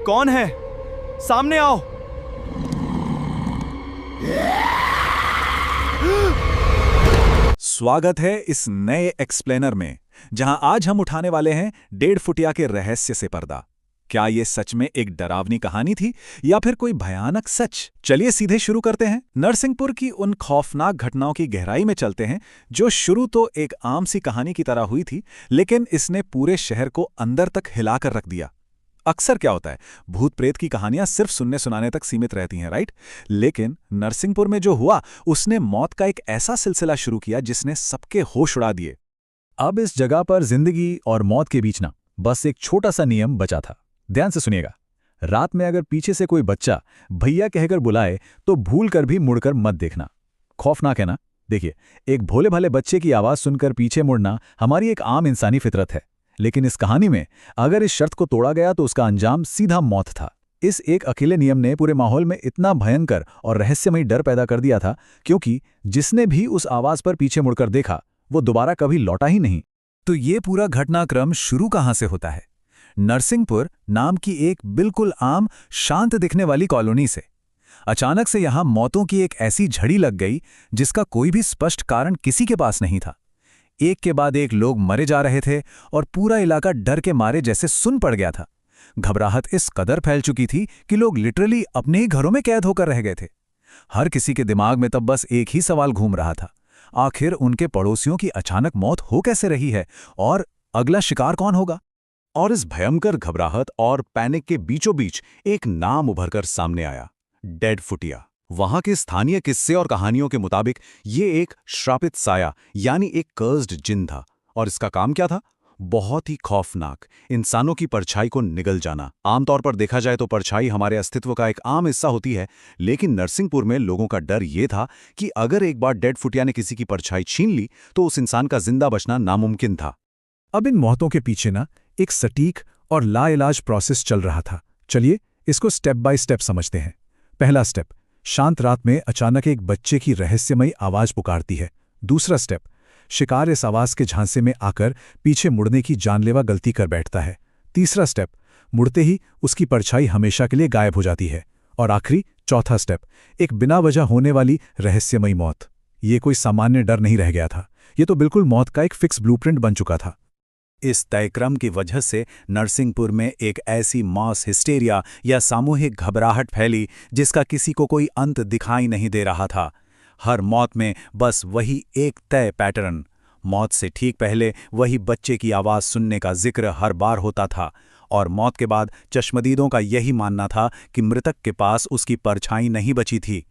कौन है? सामने आओ। स्वागत है इस नए एक्सप्लेनर में, जहां आज हम उठाने वाले हैं 1.5 फुटिया के रहस्य से पर्दा। क्या ये सच में एक डरावनी कहानी थी या फिर कोई भयानक सच? चलिए सीधे शुरू करते हैं। नरसिंहपुर की उन खौफनाक घटनाओं की गहराई में चलते हैं, जो शुरू तो एक आम सी कहानी की तरह हुई थी, लेकिन इसने पूरे शहर को अंदर तक हिलाकर रख दिया। अक्सर क्या होता है, भूत प्रेत की कहानियां सिर्फ सुनने सुनाने तक सीमित रहती हैं, राइट? लेकिन नरसिंहपुर में जो हुआ, उसने मौत का एक ऐसा सिलसिला शुरू किया जिसने सबके होश उड़ा दिए। अब इस जगह पर जिंदगी और मौत के बीच ना बस एक छोटा सा नियम बचा था। ध्यान से सुनिएगा। रात में अगर पीछे से कोई बच्चा भैया कहकर बुलाए तो भूल कर भी मुड़कर मत देखना। खौफनाक है ना? देखिए, एक भोले भाले बच्चे की आवाज सुनकर पीछे मुड़ना हमारी एक आम इंसानी फितरत है, लेकिन इस कहानी में अगर इस शर्त को तोड़ा गया तो उसका अंजाम सीधा मौत था। इस एक अकेले नियम ने पूरे माहौल में इतना भयंकर और रहस्यमयी डर पैदा कर दिया था, क्योंकि जिसने भी उस आवाज पर पीछे मुड़कर देखा वो दोबारा कभी लौटा ही नहीं। तो ये पूरा घटनाक्रम शुरू कहां से होता है? नरसिंहपुर नाम की एक बिल्कुल आम, शांत दिखने वाली कॉलोनी से। अचानक से यहां मौतों की एक ऐसी झड़ी लग गई जिसका कोई भी स्पष्ट कारण किसी के पास नहीं था। एक के बाद एक लोग मरे जा रहे थे और पूरा इलाका डर के मारे जैसे सुन पड़ गया था। घबराहट इस कदर फैल चुकी थी कि लोग लिटरली अपने ही घरों में कैद होकर रह गए थे। हर किसी के दिमाग में तब बस एक ही सवाल घूम रहा था, आखिर उनके पड़ोसियों की अचानक मौत हो कैसे रही है और अगला शिकार कौन होगा? और इस भयंकर घबराहट और पैनिक के बीचों बीच एक नाम उभरकर सामने आया, 1.5 फुटिया। वहां के स्थानीय किस्से और कहानियों के मुताबिक ये एक श्रापित साया यानी एक कर्स्ड जिन था, और इसका काम क्या था? बहुत ही खौफनाक, इंसानों की परछाई को निगल जाना। आमतौर पर देखा जाए तो परछाई हमारे अस्तित्व का एक आम हिस्सा होती है, लेकिन नरसिंहपुर में लोगों का डर ये था कि अगर एक बार 1.5 फुटिया ने किसी की परछाई छीन ली तो उस इंसान का जिंदा बचना नामुमकिन था। अब इन मौतों के पीछे ना एक सटीक और लाइलाज प्रोसेस चल रहा था। चलिए इसको स्टेप बाय स्टेप समझते हैं। पहला स्टेप, शांत रात में अचानक एक बच्चे की रहस्यमयी आवाज पुकारती है। दूसरा स्टेप, शिकार इस आवाज के झांसे में आकर पीछे मुड़ने की जानलेवा गलती कर बैठता है। तीसरा स्टेप, मुड़ते ही उसकी परछाई हमेशा के लिए गायब हो जाती है। और आखिरी चौथा स्टेप, एक बिना वजह होने वाली रहस्यमयी मौत। ये कोई सामान्य डर नहीं रह गया था, ये तो बिल्कुल मौत का एक फिक्स ब्लूप्रिंट बन चुका था। इस तय क्रम की वजह से नरसिंहपुर में एक ऐसी मास हिस्टेरिया या सामूहिक घबराहट फैली जिसका किसी को कोई अंत दिखाई नहीं दे रहा था। हर मौत में बस वही एक तय पैटर्न। मौत से ठीक पहले वही बच्चे की आवाज़ सुनने का जिक्र हर बार होता था, और मौत के बाद चश्मदीदों का यही मानना था कि मृतक के पास उसकी परछाई नहीं बची थी।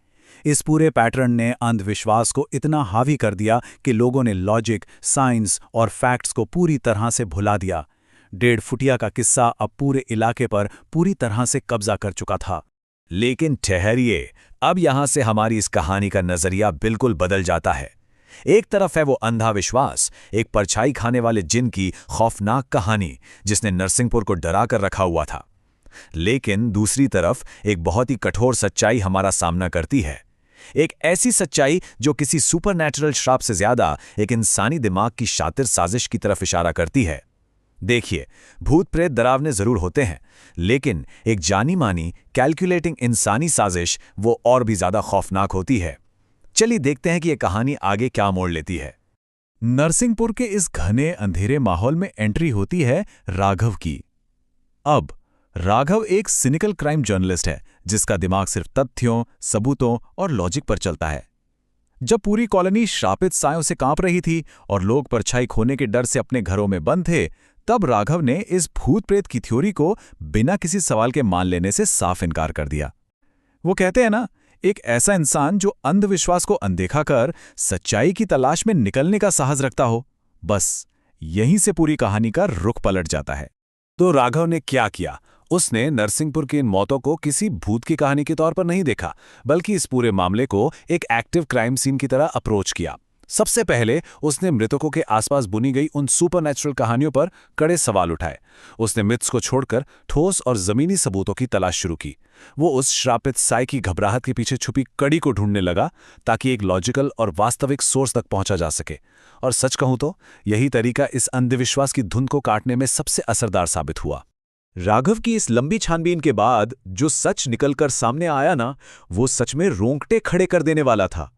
इस पूरे पैटर्न ने अंधविश्वास को इतना हावी कर दिया कि लोगों ने लॉजिक, साइंस और फैक्ट्स को पूरी तरह से भुला दिया। 1.5 फुटिया का किस्सा अब पूरे इलाके पर पूरी तरह से कब्जा कर चुका था। लेकिन ठहरिए, अब यहां से हमारी इस कहानी का नजरिया बिल्कुल बदल जाता है। एक तरफ है वो अंधा विश्वास, एक परछाई खाने वाले जिन की खौफनाक कहानी जिसने नरसिंहपुर को डरा कर रखा हुआ था। लेकिन दूसरी तरफ एक बहुत ही कठोर सच्चाई हमारा सामना करती है। एक ऐसी सच्चाई जो किसी सुपरनैचुरल श्राप से ज्यादा एक इंसानी दिमाग की शातिर साजिश की तरफ इशारा करती है। देखिए, भूत प्रेत डरावने जरूर होते हैं, लेकिन एक जानी मानी कैलकुलेटिंग इंसानी साजिश वो और भी ज्यादा खौफनाक होती है। चलिए देखते हैं कि यह कहानी आगे क्या मोड़ लेती है। नरसिंहपुर के इस घने अंधेरे माहौल में एंट्री होती है राघव की। अब राघव एक सिनिकल क्राइम जर्नलिस्ट है जिसका दिमाग सिर्फ तथ्यों, सबूतों और लॉजिक पर चलता है। जब पूरी कॉलोनी श्रापित सायों से कांप रही थी और लोग परछाई खोने के डर से अपने घरों में बंद थे, तब राघव ने इस भूत प्रेत की थ्योरी को बिना किसी सवाल के मान लेने से साफ इनकार कर दिया। वो कहते हैं ना, एक ऐसा इंसान जो अंधविश्वास को अनदेखा कर सच्चाई की तलाश में निकलने का साहस रखता हो, बस यहीं से पूरी कहानी का रुख पलट जाता है। तो राघव ने क्या किया? उसने नरसिंहपुर की इन मौतों को किसी भूत की कहानी के तौर पर नहीं देखा, बल्कि इस पूरे मामले को एक एक्टिव क्राइम सीन की तरह अप्रोच किया। सबसे पहले उसने मृतकों के आसपास बुनी गई उन सुपरनैचुरल कहानियों पर कड़े सवाल उठाए। उसने मिथ्स को छोड़कर ठोस और जमीनी सबूतों की तलाश शुरू की। वो उस श्रापित साई की घबराहट के पीछे छुपी कड़ी को ढूंढने लगा ताकि एक लॉजिकल और वास्तविक सोर्स तक पहुंचा जा सके। और सच कहूं तो यही तरीका इस अंधविश्वास की धुंध को काटने में सबसे असरदार साबित हुआ। राघव की इस लंबी छानबीन के बाद जो सच निकलकर सामने आया ना, वो सच में रोंगटे खड़े कर देने वाला था।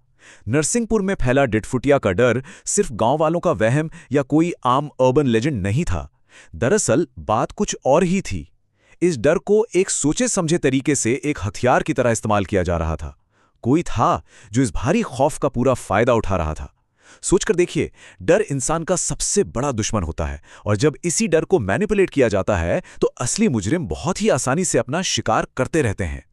नरसिंहपुर में फैला डिडफुटिया का डर सिर्फ गांव वालों का वहम या कोई आम अर्बन लेजेंड नहीं था। दरअसल बात कुछ और ही थी। इस डर को एक सोचे समझे तरीके से एक हथियार की तरह इस्तेमाल किया जा रहा था। कोई था जो इस भारी खौफ का पूरा फायदा उठा रहा था। सोचकर देखिए, डर इंसान का सबसे बड़ा दुश्मन होता है, और जब इसी डर को मैनिपुलेट किया जाता है तो असली मुजरिम बहुत ही आसानी से अपना शिकार करते रहते हैं।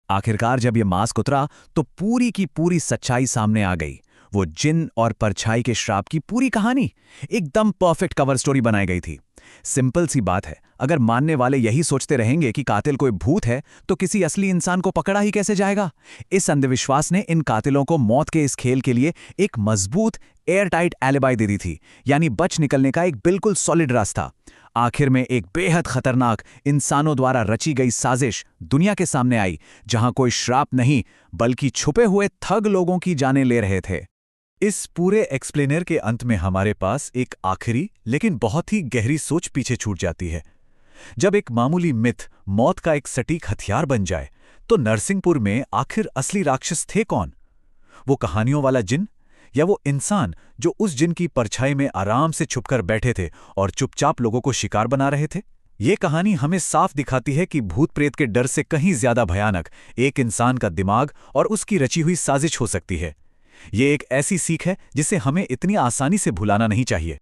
आखिरकार जब ये मास्क उतरा तो पूरी की पूरी सच्चाई सामने आ गई। वो जिन और परछाई के श्राप की पूरी कहानी एकदम परफेक्ट कवर स्टोरी बनाई गई थी। सिंपल सी बात है, अगर मानने वाले यही सोचते रहेंगे कि कातिल कोई भूत है तो किसी असली इंसान को पकड़ा ही कैसे जाएगा। इस अंधविश्वास ने इन कातिलों को मौत के इस खेल के लिए एक मजबूत एयरटाइट एलिबाई दे दी थी, यानी बच निकलने का एक बिल्कुल सॉलिड रास्ता। आखिर में एक बेहद खतरनाक इंसानों द्वारा रची गई साजिश दुनिया के सामने आई, जहां कोई श्राप नहीं बल्कि छुपे हुए ठग लोगों की जानें ले रहे थे। इस पूरे एक्सप्लेनर के अंत में हमारे पास एक आखिरी लेकिन बहुत ही गहरी सोच पीछे छूट जाती है। जब एक मामूली मिथ मौत का एक सटीक हथियार बन जाए तो नरसिंहपुर में आखिर असली राक्षस थे कौन? वो कहानियों वाला जिन, या वो इंसान जो उस जिन की परछाई में आराम से छुपकर बैठे थे और चुपचाप लोगों को शिकार बना रहे थे? ये कहानी हमें साफ दिखाती है कि भूत प्रेत के डर से कहीं ज्यादा भयानक एक इंसान का दिमाग और उसकी रची हुई साजिश हो सकती है। ये एक ऐसी सीख है जिसे हमें इतनी आसानी से भुलाना नहीं चाहिए।